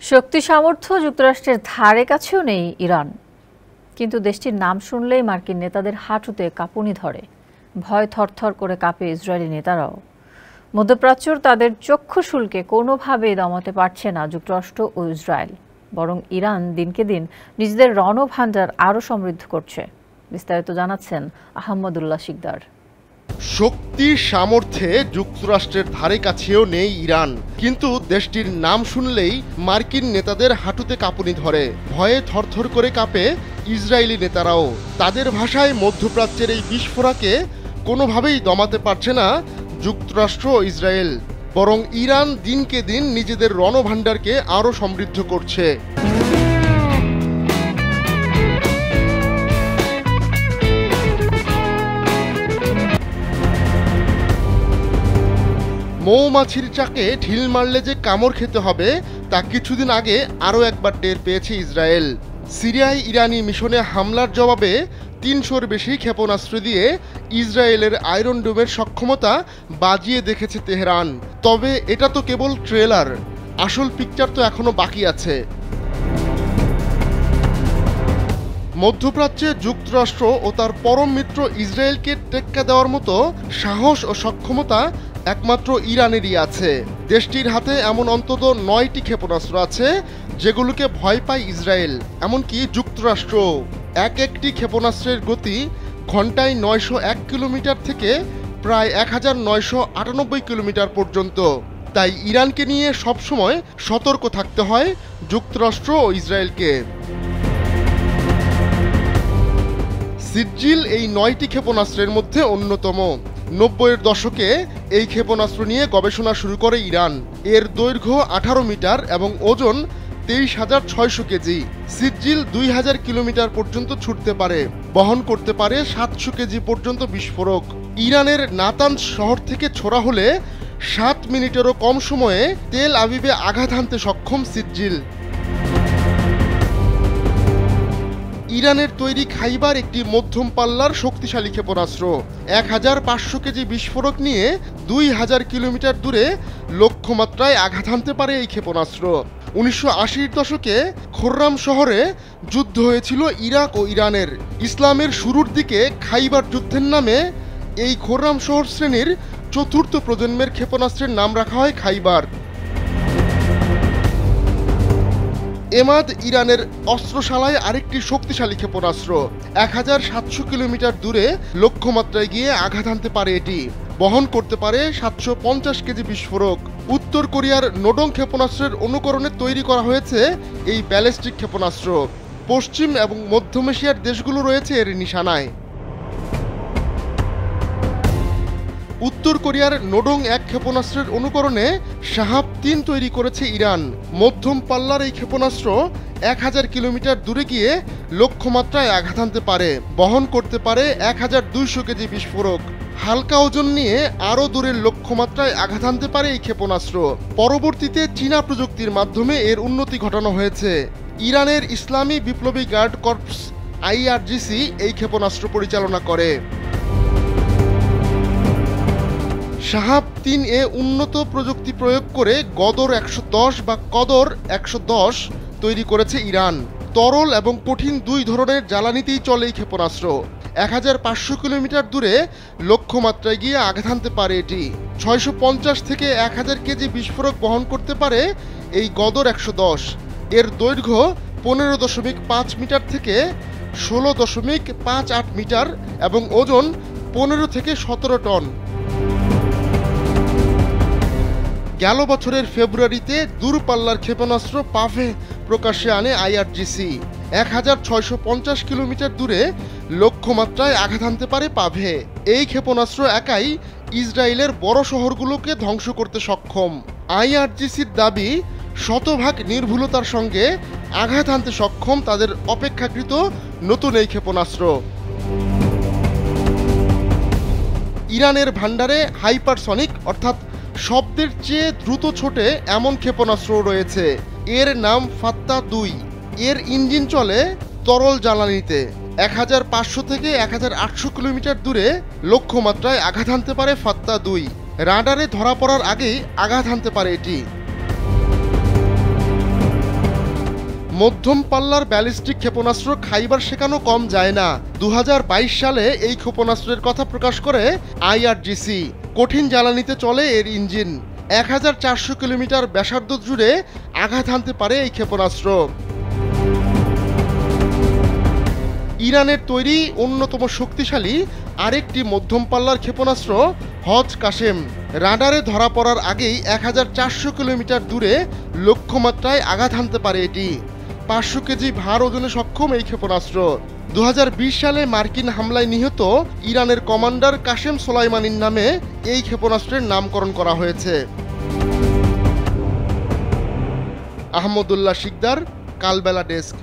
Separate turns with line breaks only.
শক্তি সামর্থ্য যুক্তরাষ্ট্রের ধারে কাছেও নেই ইরান, কিন্তু দেশটির নাম শুনলেই মার্কিন নেতাদের হাঁটুতে কাঁপুনি ধরে। ভয় থরথর করে কাঁপে ইসরায়েলি নেতারাও। মধ্যপ্রাচ্যর তাদের চক্ষুশুলকে কোনোভাবেই দমাতে পারছে না যুক্তরাষ্ট্র ও ইসরায়েল, বরং ইরান দিনকে দিন নিজেদের রণভাণ্ডার আরও সমৃদ্ধ করছে। বিস্তারিত জানাচ্ছেন আহমদুল্লাহ শিকদার।
শক্তি সামর্থ্যে যুক্তরাষ্ট্রের ধারে কাছেও নেই ইরান, কিন্তু দেশটির নাম শুনলেই মার্কিন নেতাদের হাঁটুতে কাঁপুনি ধরে। ভয়ে থরথর করে কাঁপে ইসরায়েলি নেতারাও। তাদের ভাষায় মধ্যপ্রাচ্যের এই বিস্ফোরণকে কোনোভাবেই দমাতে পারছে না যুক্তরাষ্ট্র ও ইসরায়েল, বরং ইরান দিনকে দিন নিজেদের রণভাণ্ডারকে আরও সমৃদ্ধ করছে। মৌমাছির চাকে ঢিল মারলে যে কামড় খেতে হবে তা কিছুদিন আগে আরও একবার টের পেয়েছে ইসরায়েল। সিরিয়ায় ইরানি মিশনে হামলার জবাবে ৩০০-র বেশি ক্ষেপণাস্ত্র দিয়ে ইসরায়েলের আয়রন ডোমের সক্ষমতা বাজিয়ে দেখেছে তেহরান। তবে এটা তো কেবল ট্রেলার, আসল পিকচার তো এখনো বাকি আছে। মধ্যপ্রাচ্যে যুক্তরাষ্ট্র ও তার পরম মিত্র ইসরায়েলকে টেক্কা দেওয়ার মতো সাহস ও সক্ষমতা একমাত্র ইরানেরই আছে। দেশটির হাতে এমন অন্তত ৯টি ক্ষেপণাস্ত্র আছে যেগুলোকে ভয় পায় ইসরায়েল, এমনকি যুক্তরাষ্ট্র। একটি ক্ষেপণাস্ত্রের গতি ঘন্টায় ৯০১ কিলোমিটার থেকে প্রায় ১৯৯৯ কিলোমিটার পর্যন্ত। তাই ইরানকে নিয়ে সবসময় সতর্ক থাকতে হয় যুক্তরাষ্ট্র ও ইসরায়েলকে। সিজ্জিল এই ৯টি ক্ষেপণাস্ত্রের মধ্যে অন্যতম। ৯০-এর দশকে এই ক্ষেপণাস্ত্র নিয়ে গবেষণা শুরু করে ইরান। এর দৈর্ঘ্য ১৮ মিটার এবং ওজন ২৩,৬০০ কেজি। সিজ্জিল ২,০০০ কিলোমিটার পর্যন্ত ছুটতে পারে, বহন করতে পারে ৭০০ কেজি পর্যন্ত বিস্ফোরক। ইরানের নাতানজ শহর থেকে ছোড়া হলে ৭ মিনিটেরও কম সময়ে তেল আবিবে আঘাত হানতে সক্ষম সিজ্জিল। ইরানের তৈরি খাইবার একটি মধ্যম পাল্লার শক্তিশালী ক্ষেপণাস্ত্র। ১৫০০ কেজি বিস্ফোরক নিয়ে ২,০০০ কিলোমিটার দূরে লক্ষ্যমাত্রায় আঘাত হানতে পারে এই ক্ষেপণাস্ত্র। ১৯৮০-র দশকে খোররাম শহরে যুদ্ধ হয়েছিল ইরাক ও ইরানের। ইসলামের শুরুর দিকে খাইবার যুদ্ধের নামে এই খোররাম শহর শ্রেণীর চতুর্থ প্রজন্মের ক্ষেপণাস্ত্রের নাম রাখা হয় খাইবার। এমাদ ইরানের অস্ত্রশালায় আরেকটি শক্তিশালী ক্ষেপণাস্ত্র। ১৭০০ কিলোমিটার দূরে লক্ষ্যমাত্রায় গিয়ে আঘাত হানতে পারে এটি, বহন করতে পারে ৭৫০ কেজি বিস্ফোরক। উত্তর কোরিয়ার নোডং ক্ষেপণাস্ত্রের অনুকরণে তৈরি করা হয়েছে এই ব্যালিস্টিক ক্ষেপণাস্ত্র। পশ্চিম এবং মধ্য এশিয়ার দেশগুলো রয়েছে এর নিশানায়। উত্তর কোরিয়ার নোডং ১ ক্ষেপণাস্ত্রের অনুকরণে শাহাব-৩ তৈরি করেছে ইরান। মধ্যম পাল্লার এই ক্ষেপণাস্ত্র ১০০০ কিলোমিটার দূরে গিয়ে লক্ষ্যমাত্রায় আঘাত হানতে পারে, বহন করতে পারে ১২০০ কেজি বিস্ফোরক। হালকা ওজন নিয়ে আরও দূরের লক্ষ্যমাত্রায় আঘাত হানতে পারে এই ক্ষেপণাস্ত্র। পরবর্তীতে চীনা প্রযুক্তির মাধ্যমে এর উন্নতি ঘটানো হয়েছে। ইরানের ইসলামী বিপ্লবী গার্ড কর্পস IRGC এই ক্ষেপণাস্ত্র পরিচালনা করে। শাহাব-৩ উন্নত প্রযুক্তি প্রয়োগ করে গদর ১১০ বা কদর ১১০ তৈরি করেছে ইরান। তরল এবং কঠিন দুই ধরনের জ্বালানিতেই চলে এই ক্ষেপণাস্ত্র। ১৫০০ কিলোমিটার দূরে লক্ষ্যমাত্রায় গিয়ে আঘাত হানতে পারে এটি। ৬৫০ থেকে ১০০০ কেজি বিস্ফোরক বহন করতে পারে এই গদর ১১০। এর দৈর্ঘ্য ১৫.৫ মিটার থেকে ১৬.৫৮ মিটার এবং ওজন ১৫ থেকে ১৭ টন। গেল বছরের ফেব্রুয়ারিতে দূরপাল্লার ক্ষেপণাস্ত্র পাভে প্রকাশ্যে আনে IRGC। ১৬৫০ কিলোমিটার দূরে লক্ষ্যমাত্রায় আঘাত হানতে পারে পাভে। এই ক্ষেপণাস্ত্র একাই ইসরায়েলের বড় শহরগুলোকে ধ্বংস করতে সক্ষম। IRGCর দাবি, শতভাগ নির্ভুলতার সঙ্গে আঘাত হানতে সক্ষম তাদের অপেক্ষাকৃত নতুন এই ক্ষেপণাস্ত্র। ইরানের ভান্ডারে হাইপারসনিক অর্থাৎ শব্দের চেয়ে দ্রুত ছোটে এমন ক্ষেপণাস্ত্র রয়েছে। এর নাম ফাত্তা-২। এর ইঞ্জিন চলে তরল জ্বালানিতে। ১৫০০ থেকে ১৮০০ কিলোমিটার দূরে লক্ষ্যমাত্রায় আঘাত হানতে পারে ফাত্তা-২। রাডারে ধরা পড়ার আগেই আঘাত হানতে পারে এটি। মধ্যম পাল্লার ব্যালিস্টিক ক্ষেপণাস্ত্র খাইবার শেখানো কম যায় না। 2022 সালে এই ক্ষেপণাস্ত্রের কথা প্রকাশ করে IRGC। কঠিন জ্বালানিতে চলে এর ইঞ্জিন। 1400 কিলোমিটার ব্যাসার্ধ জুড়ে আঘাত হানতে পারে এই ক্ষেপণাস্ত্র। ইরানের তৈরি অন্যতম শক্তিশালী আরেকটি মধ্যম পাল্লার ক্ষেপণাস্ত্র হজ কাশেম। রাডারে ধরা পড়ার আগেই 1400 কিলোমিটার দূরে লক্ষ্যমাত্রায় আঘাত হানতে পারে এটি। 500 কেজি ভার ওজনে সক্ষম এই ক্ষেপণাস্ত্র। 2020 সালে মার্কিন হামলায় নিহত ইরানের কমান্ডার কাশেম সোলাইমানির নামে এই ক্ষেপণাস্ত্রের নামকরণ করা হয়েছে। আহমদুল্লাহ শিকদার, কালবেলা ডেস্ক।